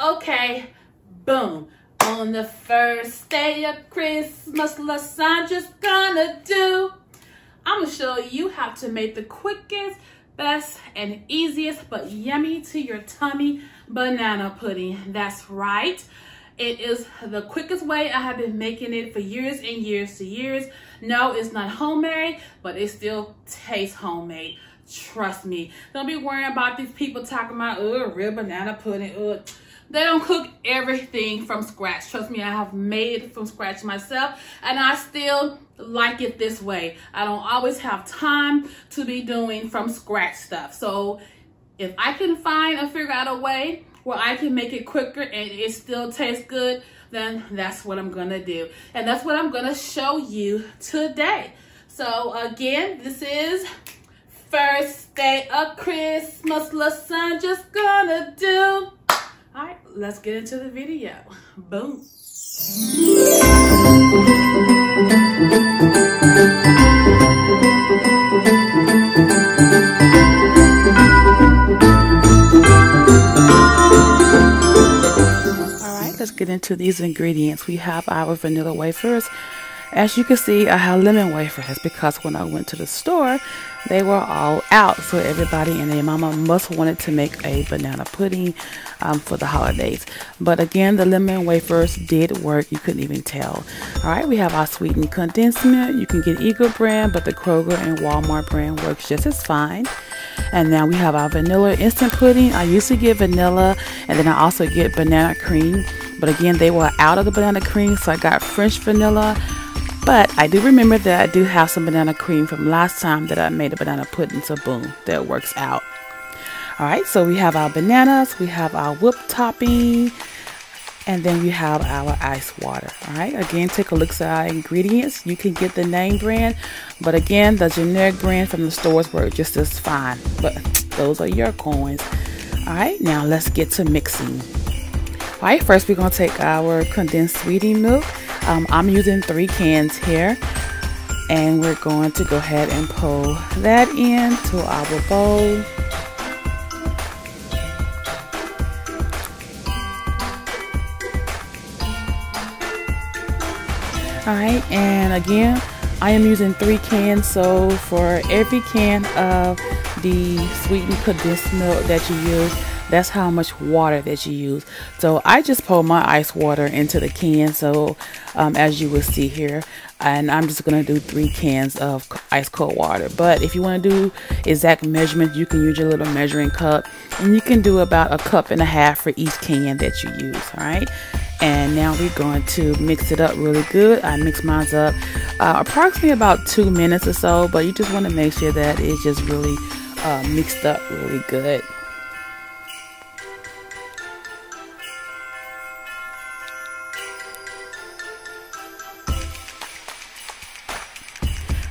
Okay, boom. On the first day of Christmas, lasagna's gonna do. I'm gonna show you how to make the quickest, best, and easiest, but yummy to your tummy banana pudding. That's right. It is the quickest way. I have been making it for years and years to years. No, it's not homemade, but it still tastes homemade. Trust me. Don't be worrying about these people talking about, real banana pudding, They don't cook everything from scratch. Trust me, I have made it from scratch myself, and I still like it this way. I don't always have time to be doing from scratch stuff. So if I can find or figure out a way where I can make it quicker and it still tastes good, then that's what I'm gonna do. And that's what I'm gonna show you today. So again, this is first day of Christmas, lasagna's gonna do. All right, let's get into the video. Boom. All right, let's get into these ingredients. We have our vanilla wafers. As you can see, I have lemon wafers because when I went to the store, they were all out. So everybody and their mama must wanted to make a banana pudding for the holidays. But again, the lemon wafers did work. You couldn't even tell. All right, we have our sweetened condensed milk. You can get Eagle brand, but the Kroger and Walmart brand works just as fine. And now we have our vanilla instant pudding. I used to get vanilla, and then I also get banana cream. But again, they were out of the banana cream, so I got French vanilla. But I do remember that I do have some banana cream from last time that I made a banana pudding, so boom, that works out. All right, so we have our bananas, we have our whipped topping, and then we have our ice water. All right, again, take a look at our ingredients. You can get the name brand, but again, the generic brand from the stores work just as fine, but those are your coins. All right, now let's get to mixing. All right, first we're gonna take our condensed sweetened milk. I'm using 3 cans here, and we're going to go ahead and pour that into our bowl. All right, and again, I am using 3 cans, so for every can of the sweetened condensed milk that you use, that's how much water that you use. So I just pour my ice water into the can, so as you will see here, and I'm just gonna do 3 cans of ice cold water. But if you want to do exact measurement, you can use your little measuring cup, and you can do about 1.5 cups for each can that you use. All right, and now we're going to mix it up really good. I mix mine up approximately about 2 minutes or so, but you just want to make sure that it's just really mixed up really good.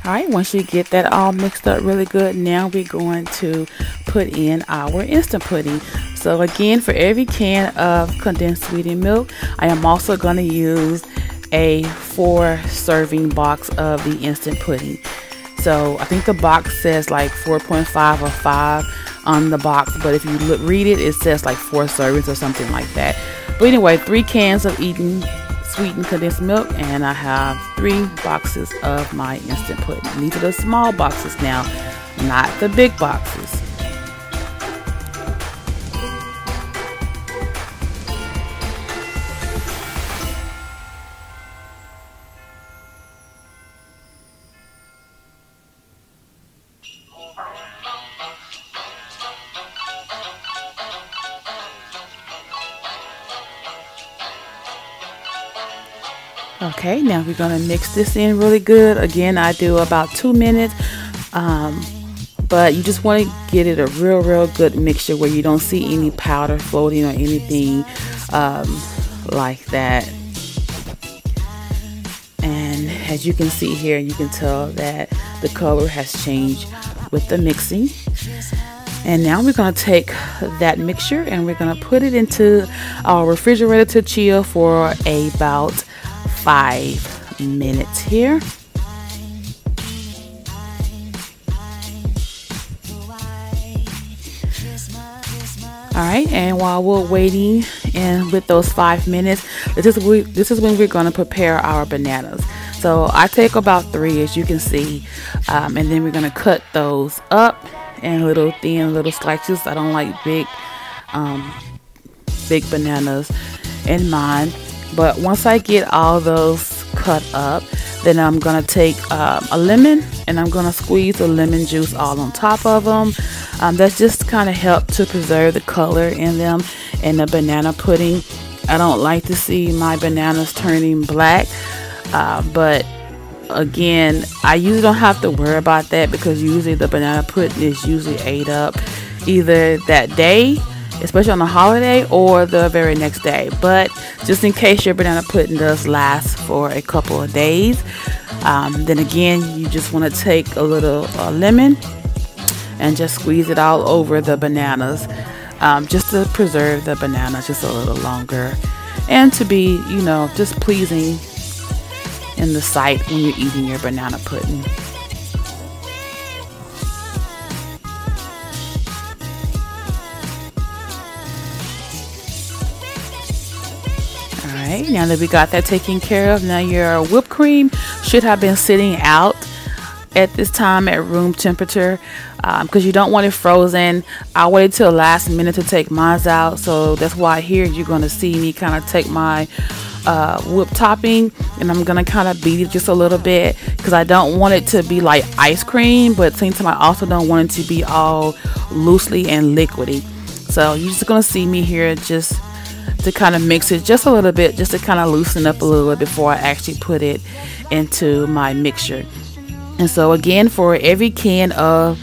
All right, once you get that all mixed up really good, now we're going to put in our instant pudding. So again, for every can of condensed sweetened milk, I am also going to use a 4 serving box of the instant pudding. So I think the box says like 4.5 or 5 on the box, but if you read it, it says like 4 servings or something like that. But anyway, 3 cans of sweetened condensed milk, and I have 3 boxes of my instant pudding. These are the small boxes now, not the big boxes. Okay, now we're gonna mix this in really good. Again, I do about 2 minutes, but you just want to get it a real good mixture where you don't see any powder floating or anything like that. And as you can see here, you can tell that the color has changed with the mixing. And now we're going to take that mixture and we're going to put it into our refrigerator to chill for about 5 minutes here. Alright, and while we're waiting and with those 5 minutes, this is when we're going to prepare our bananas. So I take about 3, as you can see, and then we're going to cut those up in little thin little slices. I don't like big bananas in mine, but once I get all those cut up, then I'm going to take a lemon and I'm going to squeeze the lemon juice all on top of them. That's just kind of help to preserve the color in them in the banana pudding. I don't like to see my bananas turning black, but again, I usually don't have to worry about that because usually the banana pudding is usually ate up either that day, especially on a holiday, or the very next day. But just in case your banana pudding does last for a couple of days, then again, you just want to take a little lemon and just squeeze it all over the bananas, just to preserve the bananas just a little longer and to be, you know, just pleasing in the sight when you're eating your banana pudding. Alright, now that we got that taken care of, now your whipped cream should have been sitting out at this time at room temperature, because you don't want it frozen. I waited till the last minute to take mine out, so that's why here you're going to see me kind of take my whipped topping and I'm going to kind of beat it just a little bit because I don't want it to be like ice cream, but at the same time I also don't want it to be all loosely and liquidy. So you're just going to see me here just to kind of mix it just a little bit, just to kind of loosen up a little bit before I actually put it into my mixture. And so again, for every can of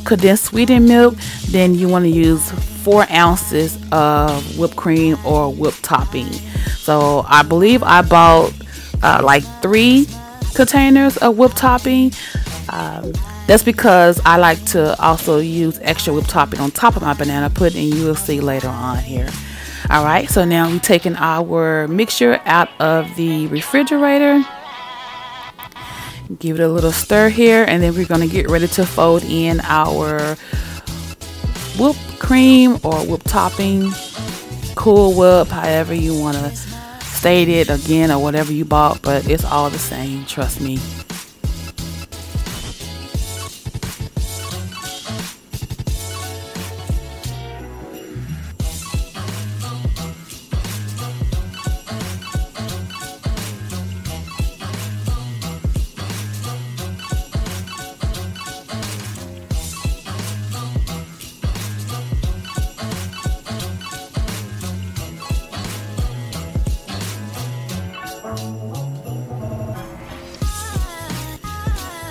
condensed sweetened milk, then you want to use 4 ounces of whipped cream or whipped topping. So I believe I bought like 3 containers of whipped topping. That's because I like to also use extra whipped topping on top of my banana pudding, and you will see later on here. Alright, so now we're taking our mixture out of the refrigerator. Give it a little stir here, and then we're going to get ready to fold in our whipped cream or whipped topping, Cool Whip, however you want to state it again, or whatever you bought, but it's all the same, trust me.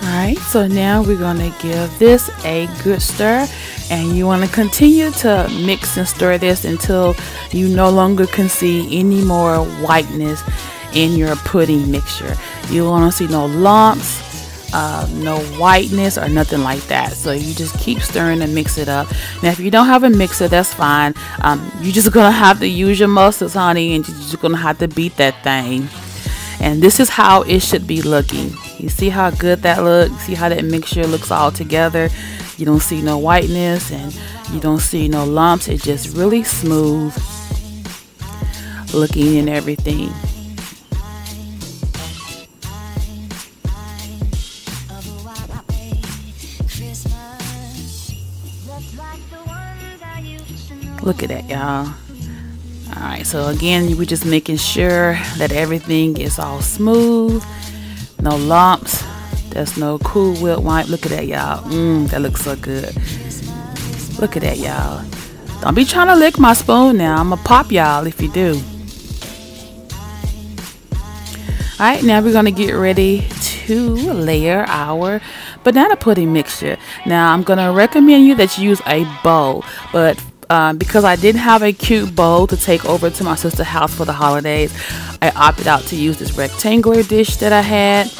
Alright, so now we're going to give this a good stir, and you want to continue to mix and stir this until you no longer can see any more whiteness in your pudding mixture. You don't want to see no lumps, no whiteness or nothing like that. So you just keep stirring and mix it up. Now if you don't have a mixer, that's fine. You're just going to have to use your muscles, honey, and you're just going to have to beat that thing. And this is how it should be looking. You see how good that looks? See how that mixture looks all together? You don't see no whiteness and you don't see no lumps. It's just really smooth looking and everything. Look at that, y'all. Alright, so again, we're just making sure that everything is all smooth, no lumps. There's no Cool Whip wipe. Look at that, y'all. That looks so good. Look at that, y'all. Don't be trying to lick my spoon now. I'm gonna pop y'all if you do. Alright, now we're gonna get ready to layer our banana pudding mixture. Now I'm gonna recommend you that you use a bowl, but because I didn't have a cute bowl to take over to my sister's house for the holidays, I opted out to use this rectangular dish that I had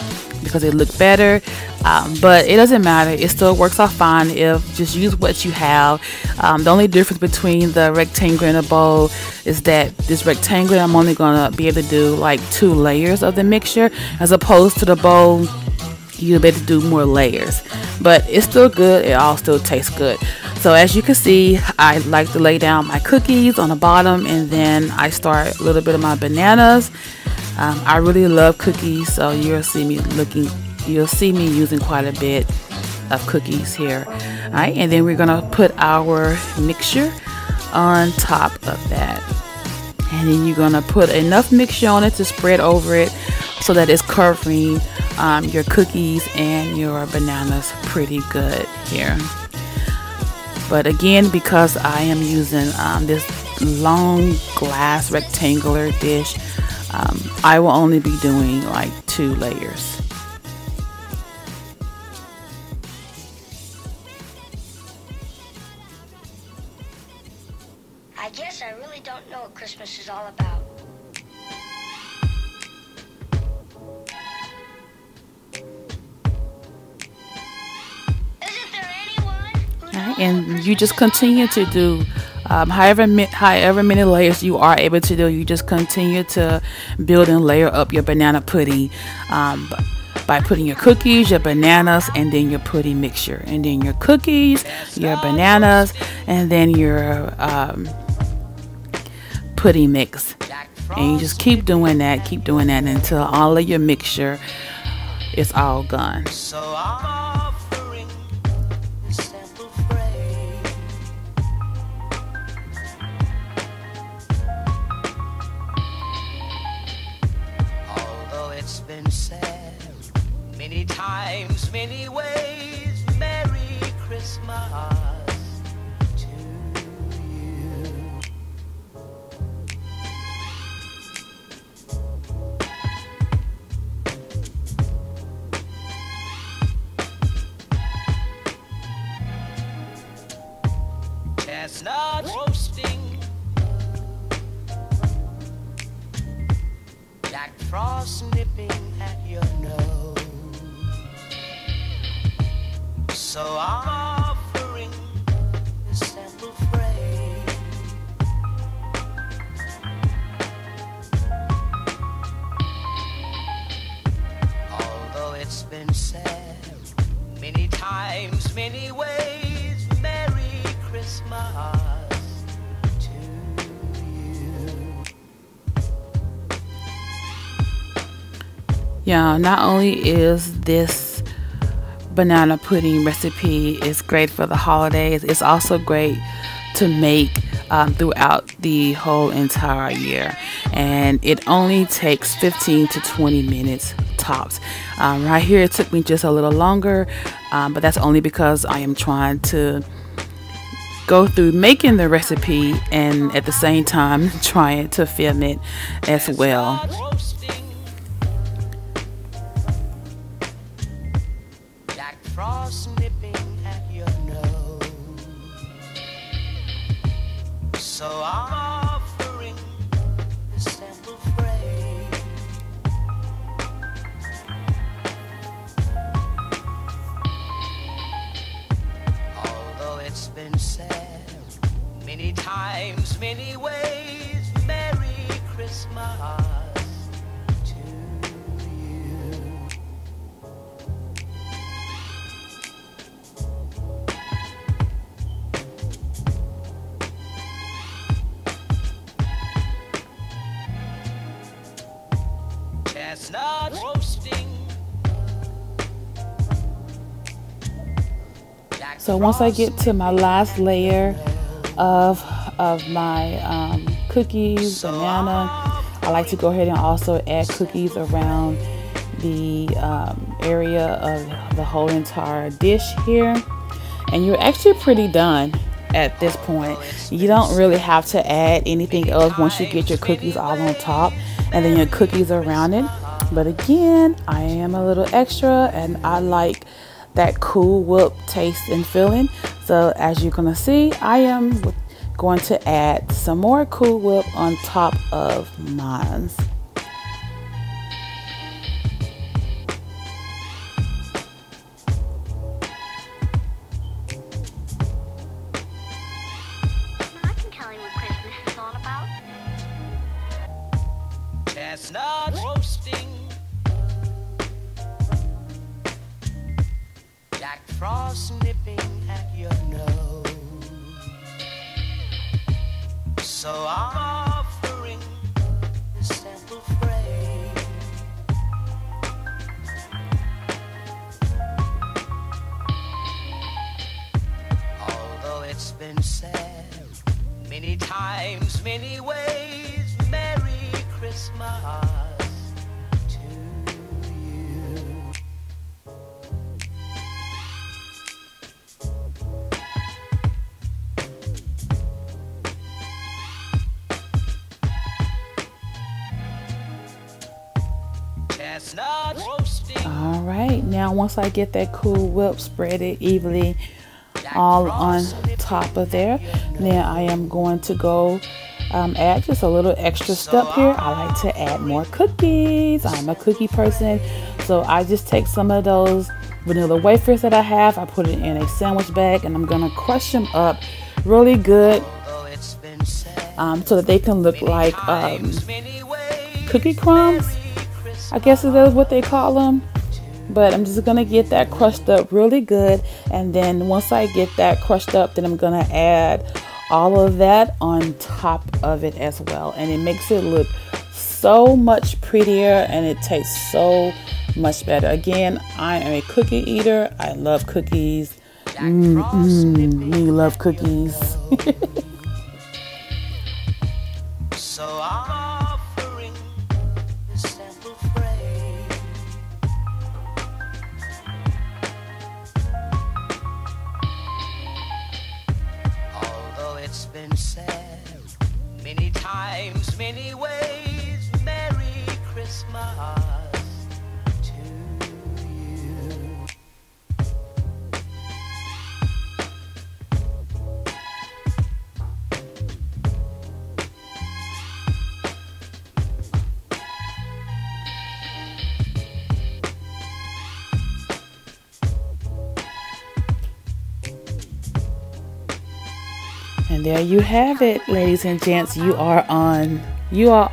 because it looked better. But it doesn't matter, it still works out fine. If just use what you have. The only difference between the rectangle and the bowl is that this rectangle, I'm only gonna be able to do like 2 layers of the mixture, as opposed to the bowl you'll be able to do more layers. But it's still good, it all still tastes good. So as you can see, I like to lay down my cookies on the bottom, and then I start a little bit of my bananas. I really love cookies, so you'll see me using quite a bit of cookies here. All right, and then we're gonna put our mixture on top of that, and then you're gonna put enough mixture on it to spread over it so that it's covering your cookies and your bananas pretty good here. But again, because I am using this long glass rectangular dish, I will only be doing like 2 layers. I guess I really don't know what Christmas is all about. Isn't there anyone who knows? And you just continue to do however many layers you are able to do. You just continue to build and layer up your banana pudding by putting your cookies, your bananas, and then your pudding mixture, and then your cookies, your bananas, and then your pudding mix. And you just keep doing that until all of your mixture is all gone. So I'm offering a simple phrase. Although it's been said many times, many ways, Merry Christmas to you. Chestnut roasting, Jack Frost nipping at your nose. So I'm offering a simple phrase. Although it's been said many times, many ways, Merry Christmas to you. Yeah, not only is this banana pudding recipe is great for the holidays, it's also great to make throughout the whole entire year, and it only takes 15 to 20 minutes tops. Right here it took me just a little longer, but that's only because I am trying to go through making the recipe and at the same time trying to film it as well. Jack Frost nipping at your nose. So I'm offering a simple phrase. Although it's been said many times, many ways, Merry Christmas to you. Chestnut roasting. So once I get to my last layer of my cookies, banana, I like to go ahead and also add cookies around the area of the whole entire dish here, and you're actually pretty done at this point. You don't really have to add anything else once you get your cookies all on top and then your cookies around it. But again, I am a little extra and I like that Cool Whip taste and feeling. So as you're gonna see, I am going to add some more Cool Whip on top of mine. I can tell you what Christmas is all about. Chestnut roasting. Jack Frost nipping at your nose. So I'm offering this simple phrase. Although it's been said many times, many ways, Merry Christmas to you. Chestnut roasting. All right, now once I get that Cool Whip, spread it evenly all on top of there. Then I am going to go add just a little extra step here. I like to add more cookies. I'm a cookie person, so I just take some of those vanilla wafers that I have. I put it in a sandwich bag, and I'm gonna crush them up really good so that they can look like cookie crumbs, I guess is what they call them. But I'm just gonna get that crushed up really good, and then once I get that crushed up, then I'm gonna add all of that on top of it as well, and it makes it look so much prettier, and it tastes so much better. Again, I am a cookie eater. I love cookies. We love cookies. So I'm offering this simple phrase. Although it's been said many times, many ways, Merry Christmas to you. And there you have it, ladies and gents. You are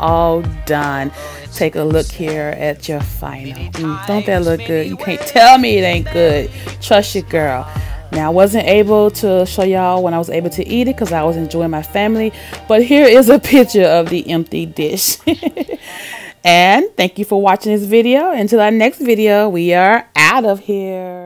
all done. Take a look here at your final. Don't that look good? You can't tell me it ain't good. Trust your girl. Now, I wasn't able to show y'all when I was able to eat it because I was enjoying my family, but here is a picture of the empty dish. And thank you for watching this video. Until our next video, we are out of here.